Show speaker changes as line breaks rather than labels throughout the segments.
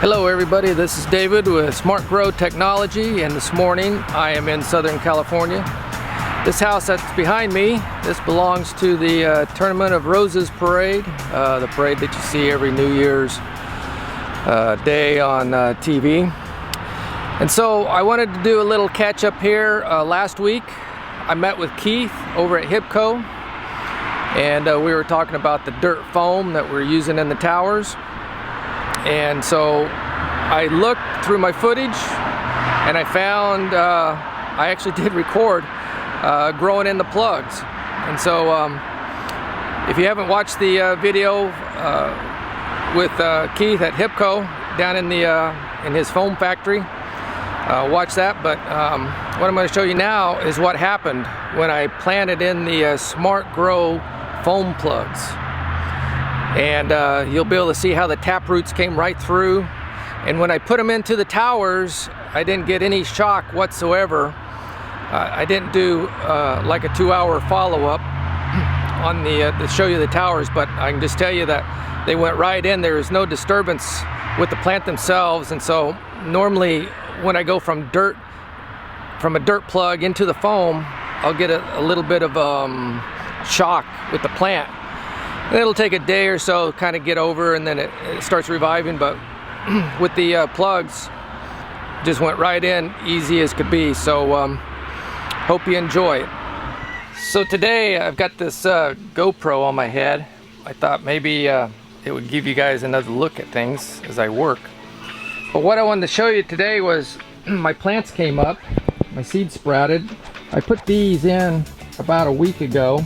Hello everybody, this is David with Smart Grow Technology, and this morning I am in Southern California. This house that's behind me, this belongs to the Tournament of Roses parade, the parade that you see every New Year's day on TV. And so I wanted to do a little catch up here. Last week I met with Keith over at HIPCO, and we were talking about the dirt foam that we're using in the towers. And so I looked through my footage and I found I actually did record growing in the plugs. And so if you haven't watched the video with Keith at HIPCO down in his foam factory, watch that. But what I'm going to show you now is what happened when I planted in the Smart Grow foam plugs. And you'll be able to see how the tap roots came right through. And when I put them into the towers, I didn't get any shock whatsoever. I didn't do like a 2-hour follow-up on to show you the towers, but I can just tell you that they went right in. There was no disturbance with the plant themselves. And so normally when I go from a dirt plug into the foam, I'll get a little bit of shock with the plant. It'll take a day or so to kind of get over, and then it starts reviving. But with the plugs, just went right in, easy as could be. So hope you enjoy it. So today I've got this GoPro on my head. I thought maybe it would give you guys another look at things as I work. But what I wanted to show you today was my plants came up, my seed sprouted. I put these in about a week ago,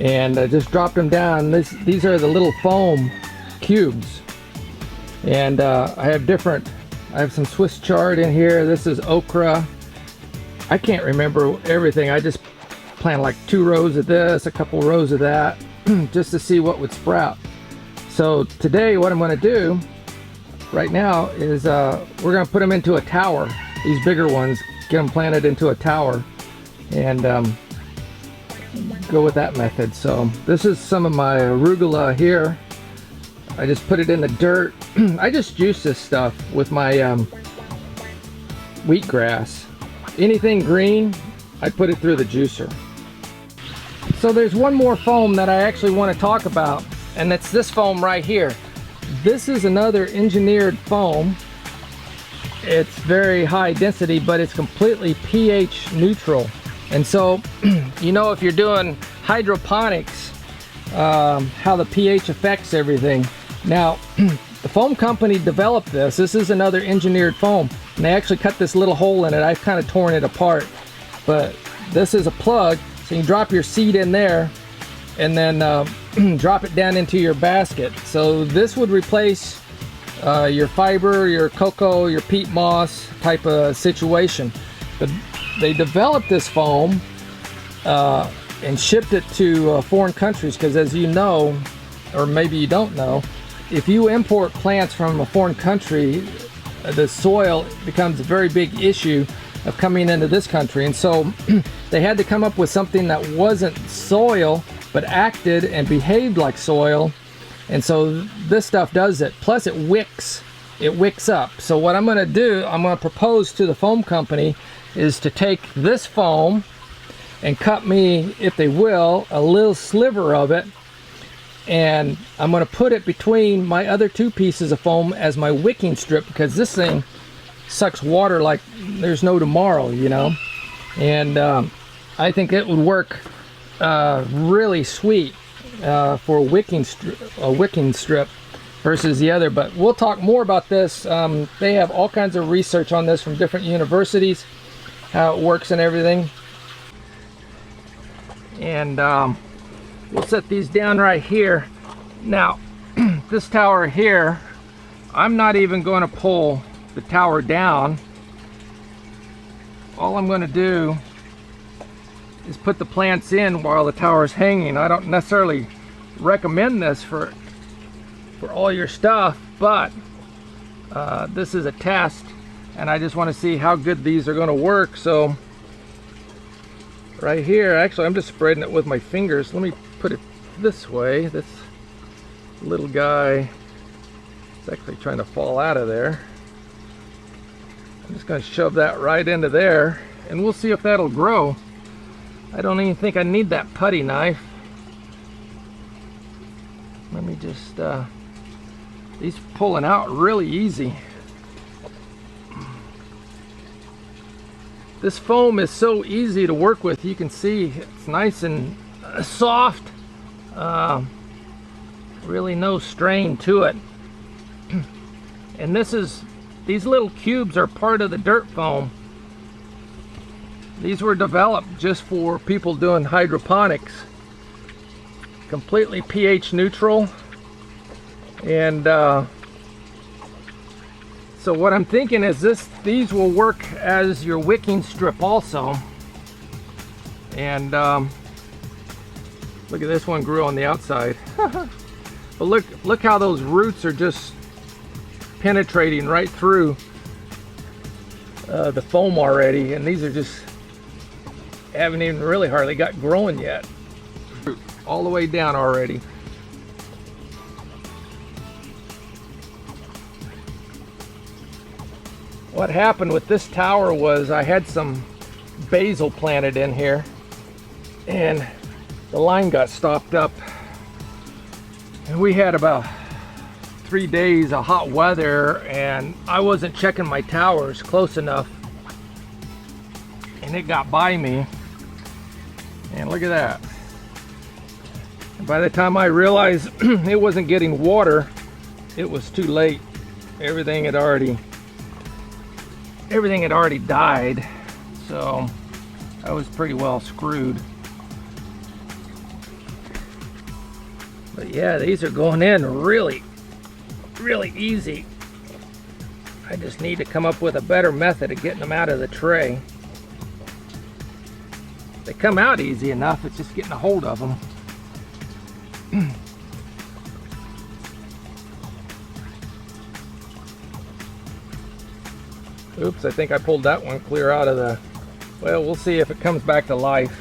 and I just dropped them down. These are the little foam cubes, and I have some Swiss chard in here. This is okra. I can't remember everything. I just planted like 2 rows of this, a couple rows of that, just to see what would sprout. So today what I'm going to do right now is we're going to put them into a tower. These bigger ones, get them planted into a tower, and go with that method. So this is some of my arugula here. I just put it in the dirt. I just juice this stuff with my wheatgrass. Anything green, I put it through the juicer. So there's one more foam that I actually want to talk about, and it's this foam right here. This is another engineered foam. It's very high density, but it's completely pH neutral. And so, you know, if you're doing hydroponics, how the pH affects everything. Now, the foam company developed this. This is another engineered foam. And they actually cut this little hole in it. I've kind of torn it apart. But this is a plug, so you can drop your seed in there and then drop it down into your basket. So this would replace your fiber, your cocoa, your peat moss type of situation. They developed this foam and shipped it to foreign countries, because as you know, or maybe you don't know, if you import plants from a foreign country, the soil becomes a very big issue of coming into this country. And so they had to come up with something that wasn't soil but acted and behaved like soil. And so this stuff does it. Plus it wicks up. So what I'm going to do, I'm going to propose to the foam company is to take this foam and cut me, if they will, a little sliver of it, and I'm going to put it between my other 2 pieces of foam as my wicking strip, because this thing sucks water like there's no tomorrow, you know. And I think it would work really sweet for a wicking strip versus the other. But we'll talk more about this. They have all kinds of research on this from different universities, how it works and everything. And we'll set these down right here. Now, this tower here, I'm not even going to pull the tower down. All I'm going to do is put the plants in while the tower is hanging. I don't necessarily recommend this for all your stuff, but this is a test, and I just want to see how good these are going to work. So right here, actually I'm just spreading it with my fingers. Let me put it this way. This little guy It's actually trying to fall out of there. I'm just going to shove that right into there, and we'll see if that'll grow. I don't even think I need that putty knife. Let me just, these pulling out really easy. This foam is so easy to work with. You can see it's nice and soft. Really no strain to it. And these little cubes are part of the dirt foam. These were developed just for people doing hydroponics. Completely pH neutral. And so what I'm thinking is these will work as your wicking strip also. And look at this one grew on the outside. But look how those roots are just penetrating right through the foam already, and these are just haven't even really hardly got growing yet. All the way down already. What happened with this tower was I had some basil planted in here, and the line got stopped up, and we had about 3 days of hot weather, and I wasn't checking my towers close enough, and it got by me. And look at that. And by the time I realized it wasn't getting water, it was too late. Everything had already died, so I was pretty well screwed. But yeah, these are going in really easy. I just need to come up with a better method of getting them out of the tray. They come out easy enough, it's just getting a hold of them. Oops, I think I pulled that one clear out of the... Well, we'll see if it comes back to life.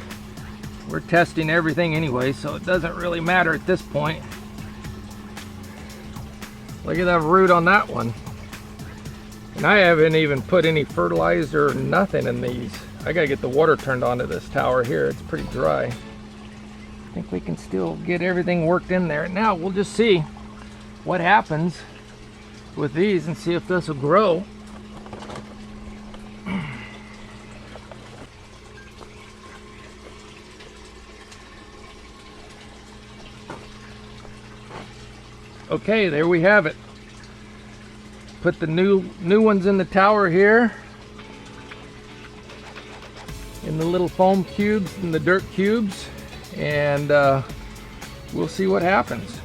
We're testing everything anyway, so it doesn't really matter at this point. Look at that root on that one. And I haven't even put any fertilizer or nothing in these. I gotta get the water turned on to this tower here. It's pretty dry. I think we can still get everything worked in there. Now we'll just see what happens with these and see if this will grow. Okay, there we have it. Put the new ones in the tower here, in the little foam cubes and the dirt cubes, and we'll see what happens.